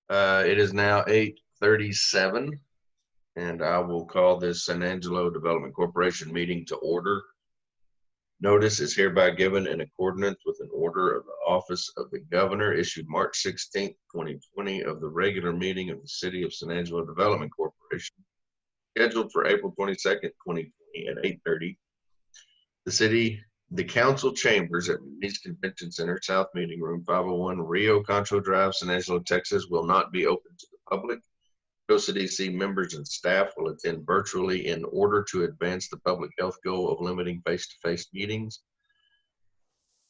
It is now 8:37, and I will call this San Angelo Development Corporation meeting to order. Notice is hereby given in accordance with an order of the Office of the Governor issued March 16th, 2020 of the regular meeting of the City of San Angelo Development Corporation, scheduled for April 22nd, 2020 at 8:30. The council chambers at Muniz Convention Center, South Meeting Room, 501 Rio Concho Drive, San Angelo, Texas, will not be open to the public. COSA-DC members and staff will attend virtually in order to advance the public health goal of limiting face-to-face meetings.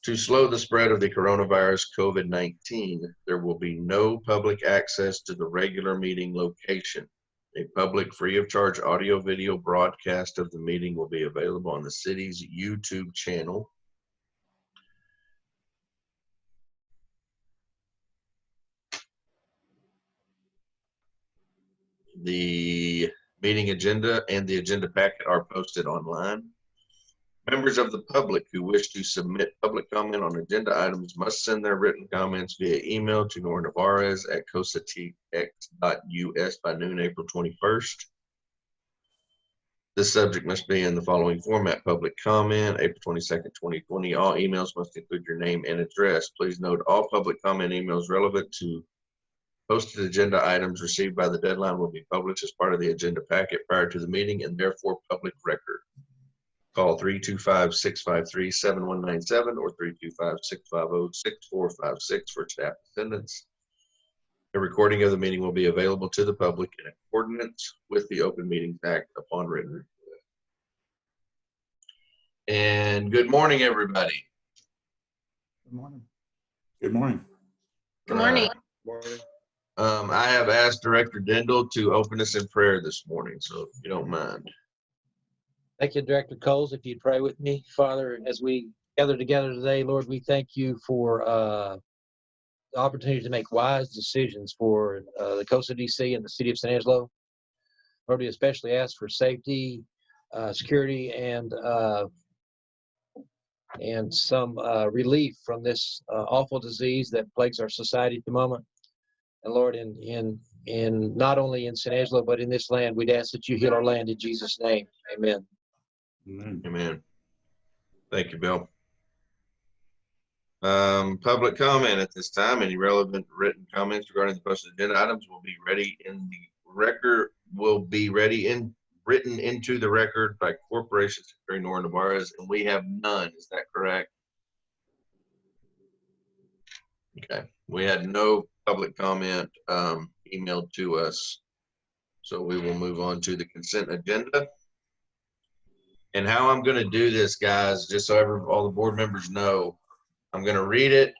To slow the spread of the coronavirus COVID-19, there will be no public access to the regular meeting location. A public free of charge audio video broadcast of the meeting will be available on the city's YouTube channel. The meeting agenda and the agenda packet are posted online. Members of the public who wish to submit public comment on agenda items must send their written comments via email to Nora Navarez at cosatx.us by noon, April 21st. This subject must be in the following format: public comment, April 22nd, 2020. All emails must include your name and address. Please note all public comment emails relevant to posted agenda items received by the deadline will be published as part of the agenda packet prior to the meeting and therefore public record. Call 325-653-7197 or 325-650-6456 for staff attendance. A recording of the meeting will be available to the public in accordance with the Open Meetings Act upon written request. And good morning, everybody. Good morning. Good morning. Good morning. I have asked Director Dindal to open us in prayer this morning, so if you don't mind. Thank you, Director Coles. If you'd pray with me, Father, as we gather together today, Lord, we thank you for the opportunity to make wise decisions for the COSA-DC and the City of San Angelo. Lord, we especially ask for safety, security, and some relief from this awful disease that plagues our society at the moment. And Lord, in not only in San Angelo, but in this land, we'd ask that you heal our land in Jesus' name. Amen. Amen. Amen. Thank you, Bill. Public comment at this time. Any relevant written comments regarding the posted agenda items will be ready in the record, written into the record by Corporation Secretary Nora Navarez, and we have none. Is that correct? Okay. We had no public comment emailed to us, so we will move on to the consent agenda. And how I'm going to do this, guys, just so all the board members know, I'm going to read it.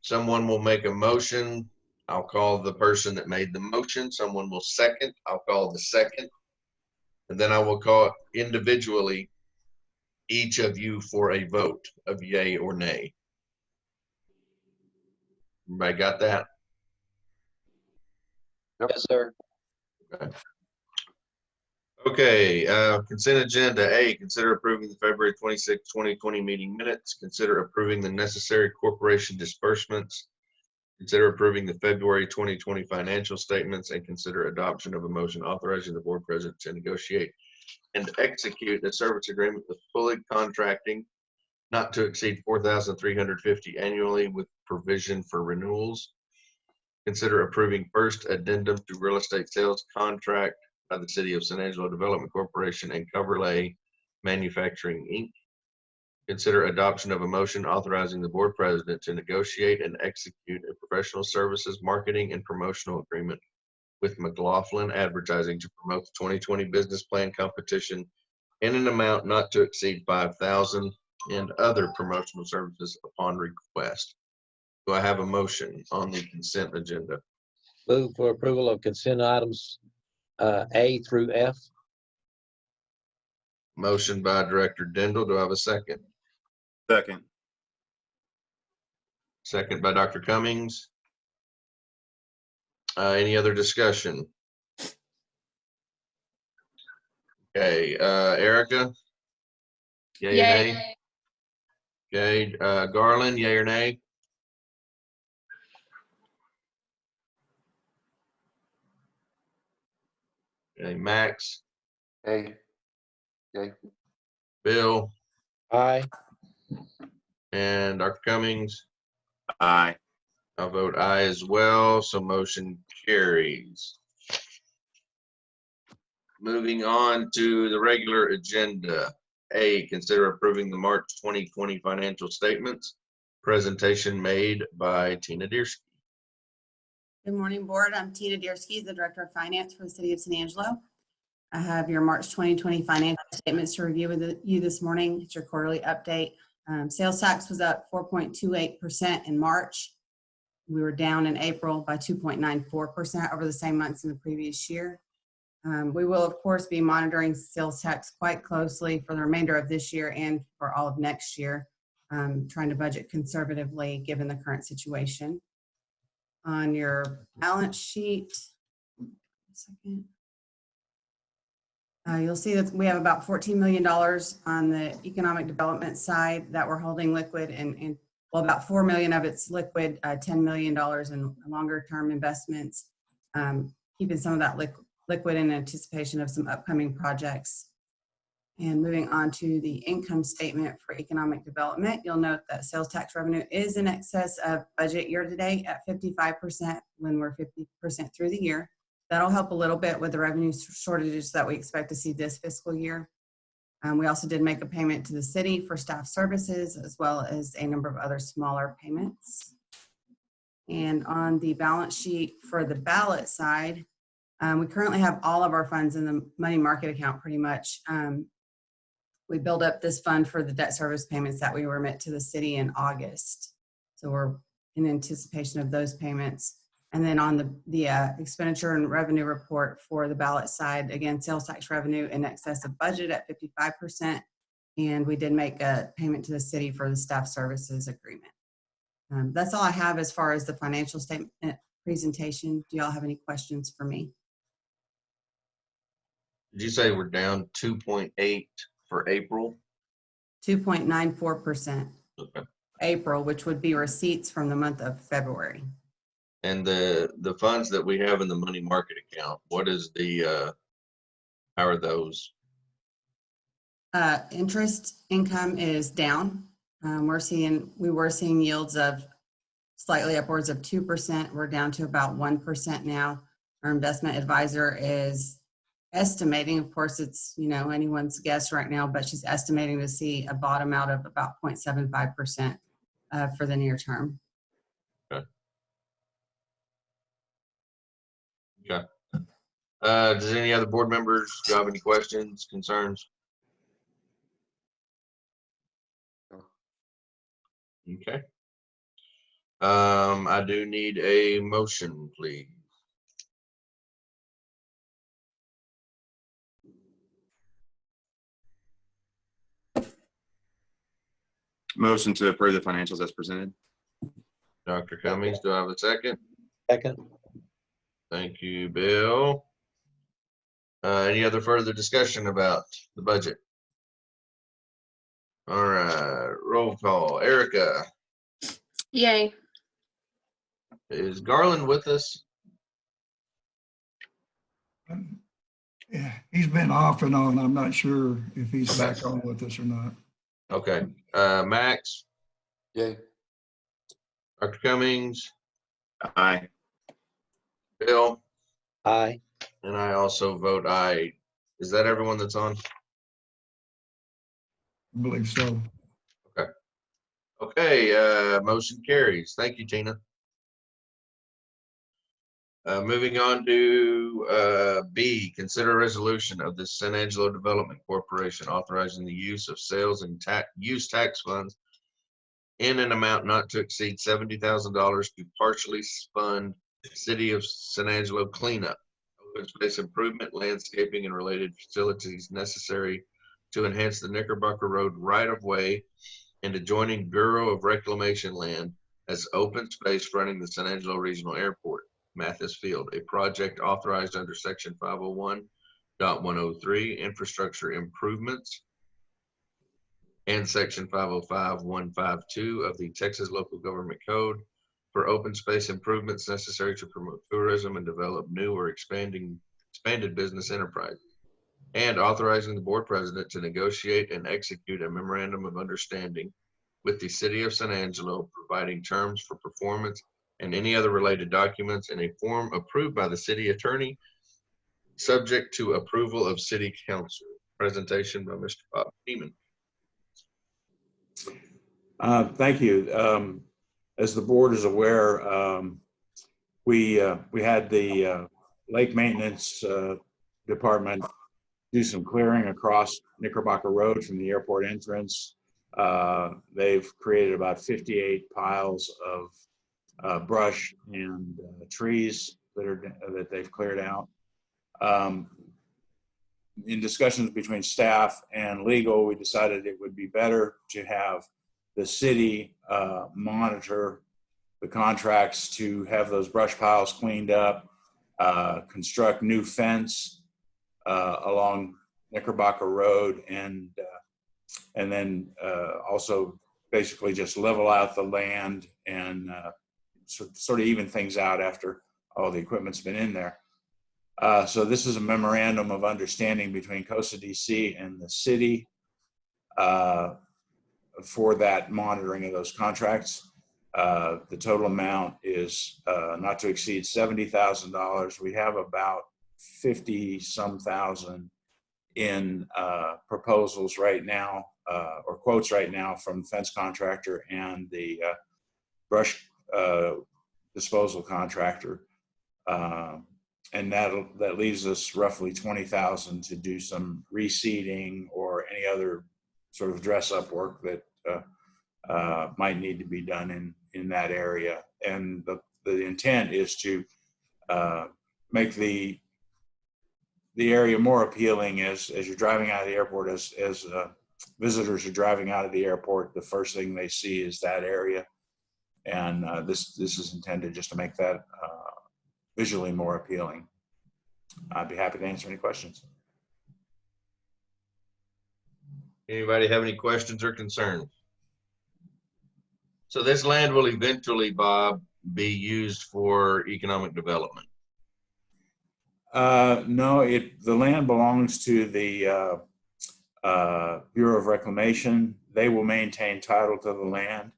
Someone will make a motion. I'll call the person that made the motion. Someone will second. I'll call the second. And then I will call individually each of you for a vote of yay or nay. Everybody got that? Yes, sir. Okay, consent agenda. A, consider approving the February 26, 2020 meeting minutes. Consider approving the necessary corporation disbursements. Consider approving the February 2020 financial statements, and consider adoption of a motion authorizing the board president to negotiate and execute a service agreement with Fully Contracting not to exceed $4,350 annually with provision for renewals. Consider approving first addendum to real estate sales contract by the City of San Angelo Development Corporation and Coverlay Manufacturing, Inc. Consider adoption of a motion authorizing the board president to negotiate and execute a professional services marketing and promotional agreement with McLaughlin Advertising to promote the 2020 business plan competition in an amount not to exceed $5,000 and other promotional services upon request. Do I have a motion on the consent agenda? Move for approval of consent items A through F. Motion by Director Dindal. Do I have a second? Second. Second by Dr. Cummings. Any other discussion? Okay, Erica? Yay or nay? Okay, Garland, yay or nay? Okay, Max, Yay. Yay. Bill, Aye. and Dr. Cummings. Aye. I'll vote aye as well, so motion carries. Moving on to the regular agenda. A, consider approving the March 2020 financial statements. Presentation made by Tina Deersky. Good morning, Board. I'm Tina Deersky, the Director of Finance for the City of San Angelo. I have your March 2020 financial statements to review with you this morning. It's your quarterly update. Sales tax was up 4.28% in March. We were down in April by 2.94% over the same months in the previous year. We will, of course, be monitoring sales tax quite closely for the remainder of this year and for all of next year, trying to budget conservatively given the current situation. On your balance sheet, you'll see that we have about $14 million on the economic development side that we're holding liquid, and well, about $4 million of it's liquid, $10 million in longer term investments, keeping some of that liquid in anticipation of some upcoming projects. And moving on to the income statement for economic development, you'll note that sales tax revenue is in excess of budget year to date at 55% when we're 50% through the year. That'll help a little bit with the revenue shortages that we expect to see this fiscal year. We also did make a payment to the city for staff services, as well as a number of other smaller payments. And on the balance sheet for the ballot side, we currently have all of our funds in the money market account pretty much. We build up this fund for the debt service payments that we remit to the city in August. So we're in anticipation of those payments. And then on the expenditure and revenue report for the ballot side, again, sales tax revenue in excess of budget at 55%. And we did make a payment to the city for the staff services agreement. That's all I have as far as the financial statement presentation. Do y'all have any questions for me? Did you say we're down 2.8 for April? 2.94%. Okay. April, which would be receipts from the month of February. And the funds that we have in the money market account, what is the, how are those? Interest income is down. We were seeing yields of slightly upwards of 2%. We're down to about 1% now. Our investment advisor is estimating, of course, it's, you know, anyone's guess right now, but she's estimating to see a bottom out of about 0.75% for the near term. Okay. Okay. Does any other board members have any questions, concerns? Okay. I do need a motion, please. Motion to approve the financials as presented. Dr. Cummings, do I have a second? Second. Thank you, Bill. Any other further discussion about the budget? All right, roll call. Erica, Yay. is Garland with us? Yeah, he's been off and on. I'm not sure if he's back on with us or not. Okay. Max, Yay. Dr. Cummings, Aye. Bill, Aye. and I also vote aye. Is that everyone that's on? I believe so. Okay, motion carries. Thank you, Tina. Moving on to B, consider a resolution of the San Angelo Development Corporation authorizing the use of sales and use tax funds in an amount not to exceed $70,000 to partially fund City of San Angelo cleanup, open space improvement, landscaping, and related facilities necessary to enhance the Knickerbocker Road right-of-way and adjoining Bureau of Reclamation land as open space fronting the San Angelo Regional Airport, Mathis Field, a project authorized under Section 501.103, infrastructure improvements, and Section 505.152 of the Texas Local Government Code for open space improvements necessary to promote tourism and develop new or expanding expanded business enterprise, and authorizing the board president to negotiate and execute a memorandum of understanding with the city of San Angelo, providing terms for performance and any other related documents in a form approved by the city attorney, subject to approval of city council. Presentation by Mr. Bob Beeman. Thank you. As the board is aware, we had the lake maintenance department do some clearing across Knickerbocker Road from the airport entrance. They've created about 58 piles of brush and trees that they've cleared out. In discussions between staff and legal, we decided it would be better to have the city monitor the contracts to have those brush piles cleaned up, construct new fence along Knickerbocker Road, and then also basically just level out the land and sort of even things out after all the equipment's been in there. So this is a memorandum of understanding between Costa DC and the city for that monitoring of those contracts. The total amount is not to exceed $70,000. We have about 50-some thousand in proposals right now, or quotes right now from the fence contractor and the brush disposal contractor. And that leaves us roughly 20,000 to do some reseeding or any other sort of dress up work that might need to be done in that area. And the intent is to make the area more appealing as you're driving out of the airport, as visitors are driving out of the airport, the first thing they see is that area. And this is intended just to make that visually more appealing. I'd be happy to answer any questions. Anybody have any questions or concerns? So this land will eventually, Bob, be used for economic development. No, the land belongs to the Bureau of Reclamation. They will maintain title to the land.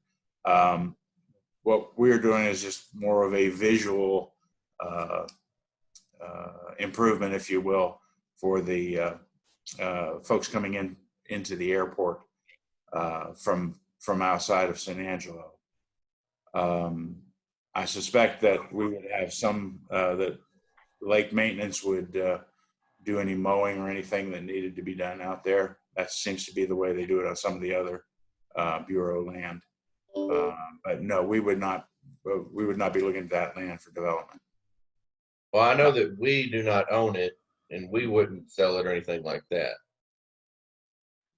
What we're doing is just more of a visual improvement, if you will, for the folks coming into the airport from outside of San Angelo. I suspect that we would have some that lake maintenance would do any mowing or anything that needed to be done out there. That seems to be the way they do it on some of the other Bureau land. But no, we would not be looking at that land for development. Well, I know that we do not own it and we wouldn't sell it or anything like that.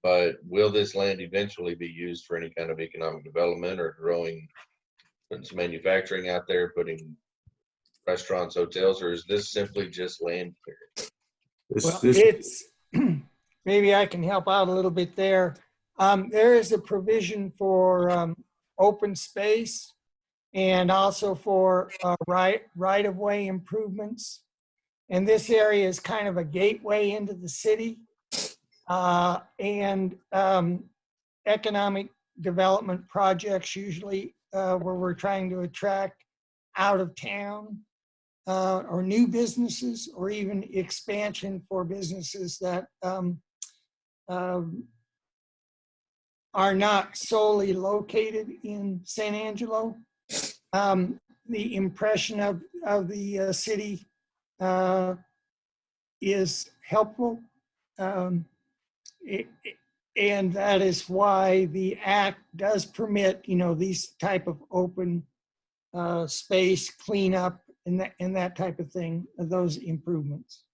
But will this land eventually be used for any kind of economic development or growing, putting some manufacturing out there, putting restaurants, hotels, or is this simply just land clearing? Well, it's, maybe I can help out a little bit there. There is a provision for open space and also for right-of-way improvements. And this area is kind of a gateway into the city. And economic development projects usually where we're trying to attract out of town or new businesses or even expansion for businesses that are not solely located in San Angelo. The impression of the city is helpful. And that is why the act does permit, these type of open space cleanup and that type of thing, those improvements.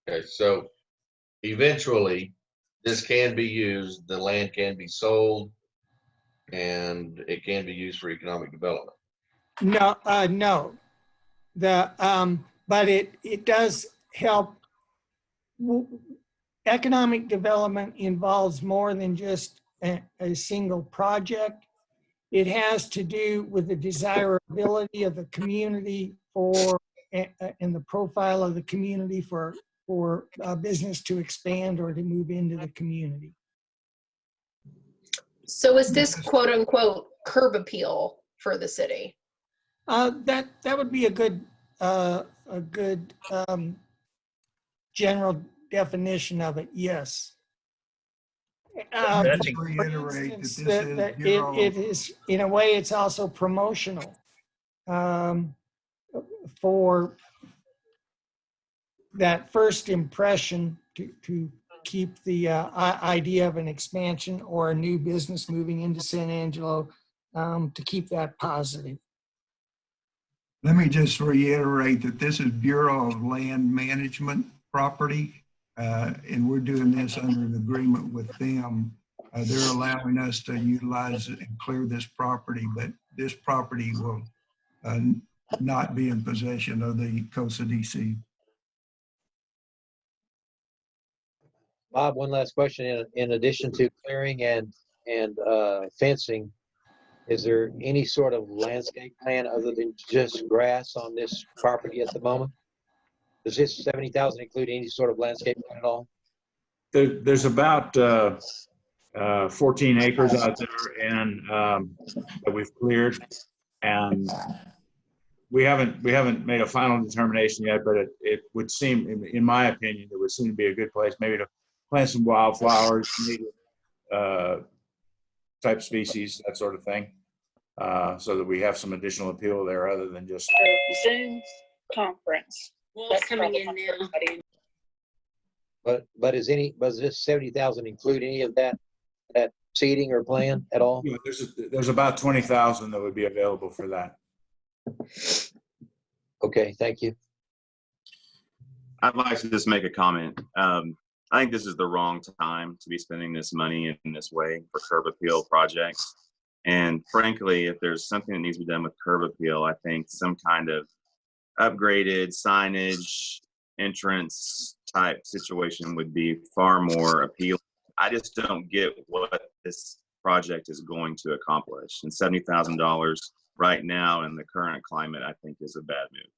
Okay, so eventually this can be used, the land can be sold, and it can be used for economic development. No, no. But it does help. Economic development involves more than just a single project. It has to do with the desirability of the community for in the profile of the community for business to expand or to move into the community. So is this quote unquote curb appeal for the city? That would be a good general definition of it. Yes. Just For reiterate that instance, this is that Bureau. it is, in a way, it's also promotional for that first impression to keep the idea of an expansion or a new business moving into San Angelo, to keep that positive. Let me just reiterate that this is Bureau of Land Management property, and we're doing this under an agreement with them. They're allowing us to utilize and clear this property, but this property will not be in possession of the COSA DC. Bob, one last question. In addition to clearing and fencing, is there any sort of landscape plan other than just grass on this property at the moment? Does this 70,000 include any sort of landscape plan at all? There's about 14 acres out there and that we've cleared, and we haven't made a final determination yet, but it would seem, in my opinion, it would seem to be a good place maybe to plant some wildflowers, native type species, that sort of thing, so that we have some additional appeal there other than just. Zoom conference. That's coming in now. But does this 70,000 include any of that seeding or plan at all? You know, there's about 20,000 that would be available for that. Okay, thank you. I'd like to just make a comment. I think this is the wrong time to be spending this money in this way for curb appeal projects. And frankly, if there's something that needs to be done with curb appeal, I think some kind of upgraded signage, entrance type situation would be far more appealing. I just don't get what this project is going to accomplish. And $70,000 right now in the current climate, I think is a bad move.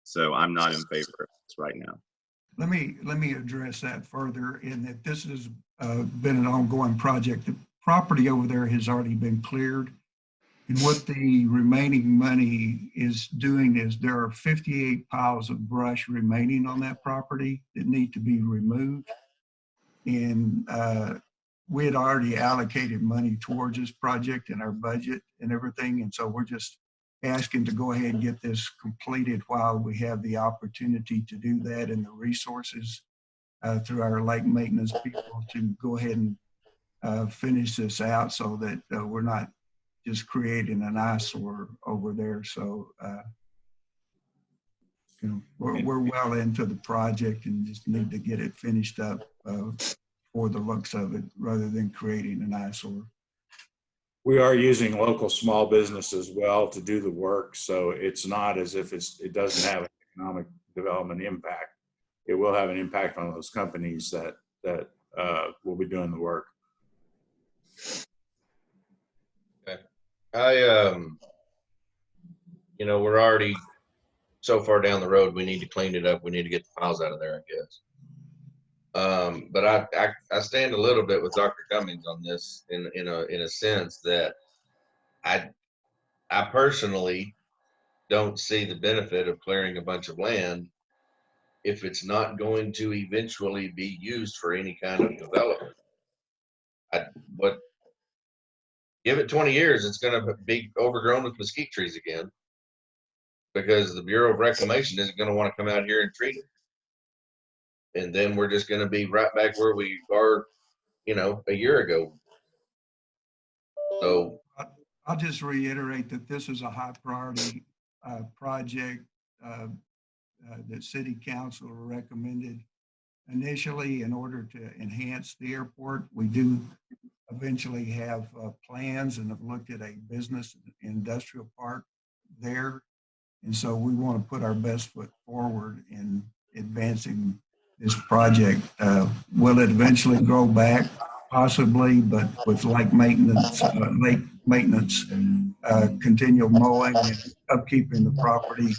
So I'm not in favor of this right now. Let me address that further in that this has been an ongoing project. The property over there has already been cleared. And what the remaining money is doing is there are 58 piles of brush remaining on that property that need to be removed. And we had already allocated money towards this project in our budget and everything. And so we're just asking to go ahead and get this completed while we have the opportunity to do that and the resources through our lake maintenance people to go ahead and finish this out so that we're not just creating an eyesore over there. So, you know, we're well into the project and just need to get it finished up for the looks of it rather than creating an eyesore. We are using local small business as well to do the work, so it's not as if it doesn't have an economic development impact. It will have an impact on those companies that will be doing the work. Okay. You know, we're already so far down the road. We need to clean it up. We need to get the files out of there, I guess. But I stand a little bit with Dr. Cummings on this in a sense that I personally don't see the benefit of clearing a bunch of land if it's not going to eventually be used for any kind of development. Give it 20 years, it's going to be overgrown with mesquite trees again because the Bureau of Reclamation isn't going to want to come out here and treat it. And then we're just going to be right back where we are, you know, a year ago. So I'll just reiterate that this is a high priority project that City Council recommended initially in order to enhance the airport. We do eventually have plans and have looked at a business industrial park there. And so we want to put our best foot forward in advancing this project. Will it eventually grow back? Possibly, but with lake maintenance, continual mowing and upkeeping the property,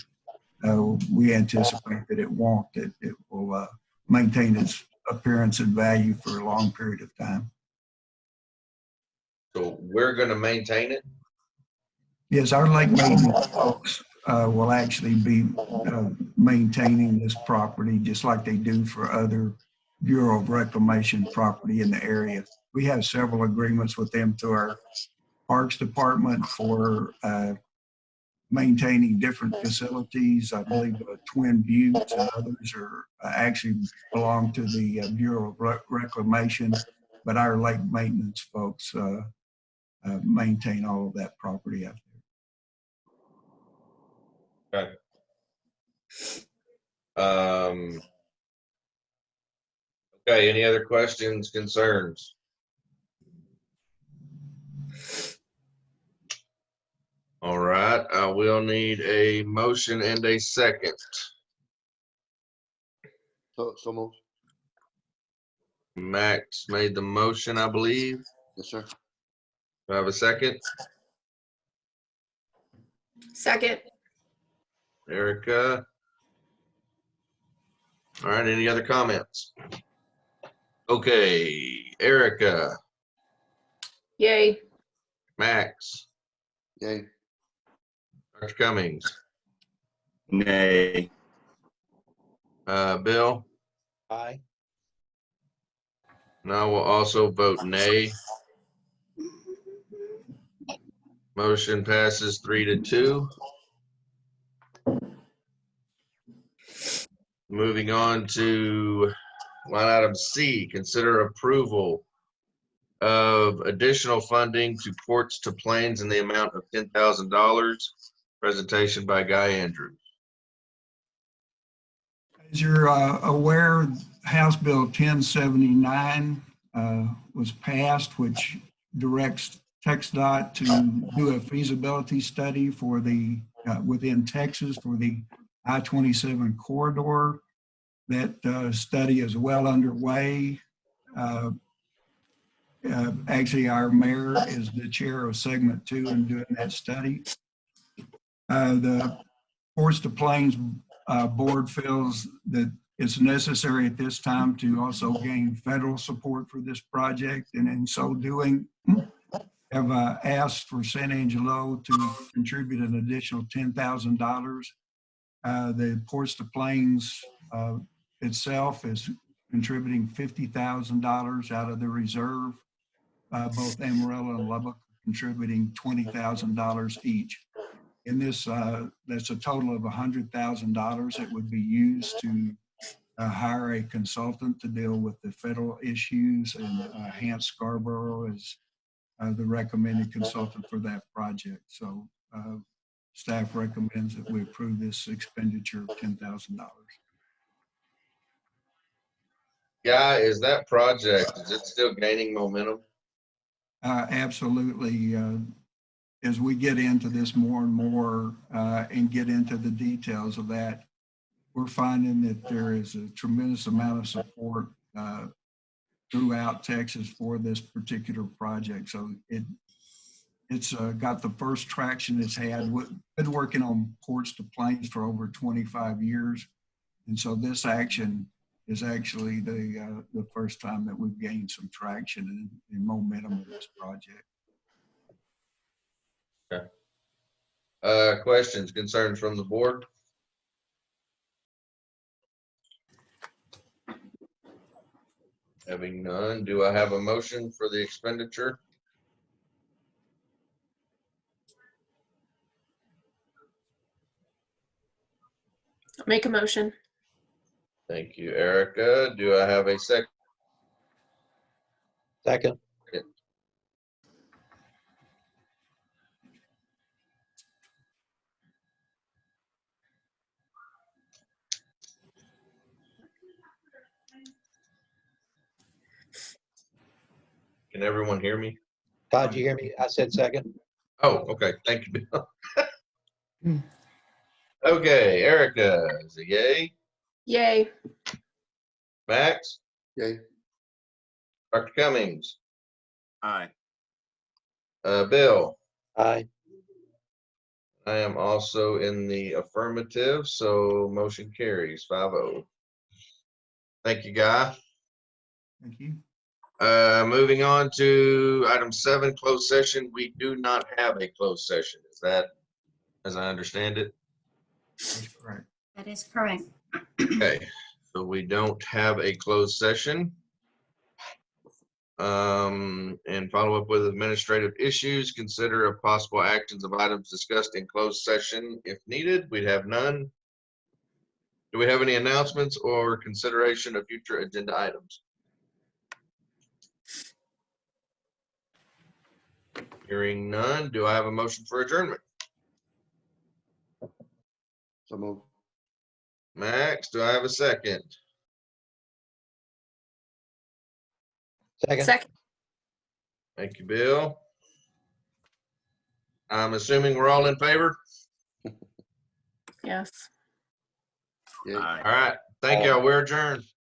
we anticipate that it won't, that it will maintain its appearance and value for a long period of time. So we're gonna maintain it? Yes, our lake maintenance folks will actually be maintaining this property just like they do for other Bureau of Reclamation property in the area. We have several agreements with them through our Parks Department for maintaining different facilities. I believe Twin Buttes and others are actually belong to the Bureau of Reclamation, but our lake maintenance folks maintain all of that property out there. Okay. Okay, any other questions, concerns? All right, I will need a motion and a second. So moved. Max made the motion, I believe. Yes, sir. Do I have a second? Second. Erica. All right, any other comments? Okay, Erica, Yay. Max, Yay. Dr. Cummings, Nay. Bill, Aye. and I will also vote nay. Motion passes 3-2. Moving on to line item C, consider approval of additional funding to Ports to Plains in the amount of $10,000. Presentation by Guy Andrews. As you're aware, House Bill 1079 was passed, which directs TxDOT to do a feasibility study for the within Texas for the I-27 corridor. That study is well underway. Actually, our mayor is the chair of segment 2 in doing that study. The Ports to Plains board feels that it's necessary at this time to also gain federal support for this project, and in so doing, have asked for San Angelo to contribute an additional $10,000. The Ports to Plains itself is contributing $50,000 out of the reserve. Both Amarillo and Lubbock contributing $20,000 each. In this, that's a total of $100,000 that would be used to hire a consultant to deal with the federal issues, and Hans Scarborough is the recommended consultant for that project. So staff recommends that we approve this expenditure of $10,000. Guy, is that project, is it still gaining momentum? Absolutely. As we get into this more and more and get into the details of that, we're finding that there is a tremendous amount of support throughout Texas for this particular project. So it's got the first traction it's had. We've been working on Ports to Plains for over 25 years. And so this action is actually the first time that we've gained some traction and momentum in this project. Okay. Questions, concerns from the board? Having none, do I have a motion for the expenditure? Make a motion. Thank you, Erica. Do I have a second? Second. Can everyone hear me? Todd, you hear me? I said second. Oh, okay. Thank you, Bill. Okay, Erica, is it yay? Yay. Max? Yay. Dr. Cummings? Aye. Bill? Aye. I am also in the affirmative, so motion carries 5-0. Thank you, Guy. Thank you. Moving on to item 7, closed session. We do not have a closed session. Is that, as I understand it? That's correct. That is correct. Okay, so we don't have a closed session. And follow up with administrative issues, consider of possible actions of items discussed in closed session if needed. We'd have none. Do we have any announcements or consideration of future agenda items? Hearing none, do I have a motion for adjournment? So move. Max, do I have a second? Second. Second. Thank you, Bill. I'm assuming we're all in favor? Yes. Yay. Aye. All right, thank y'all. We're adjourned.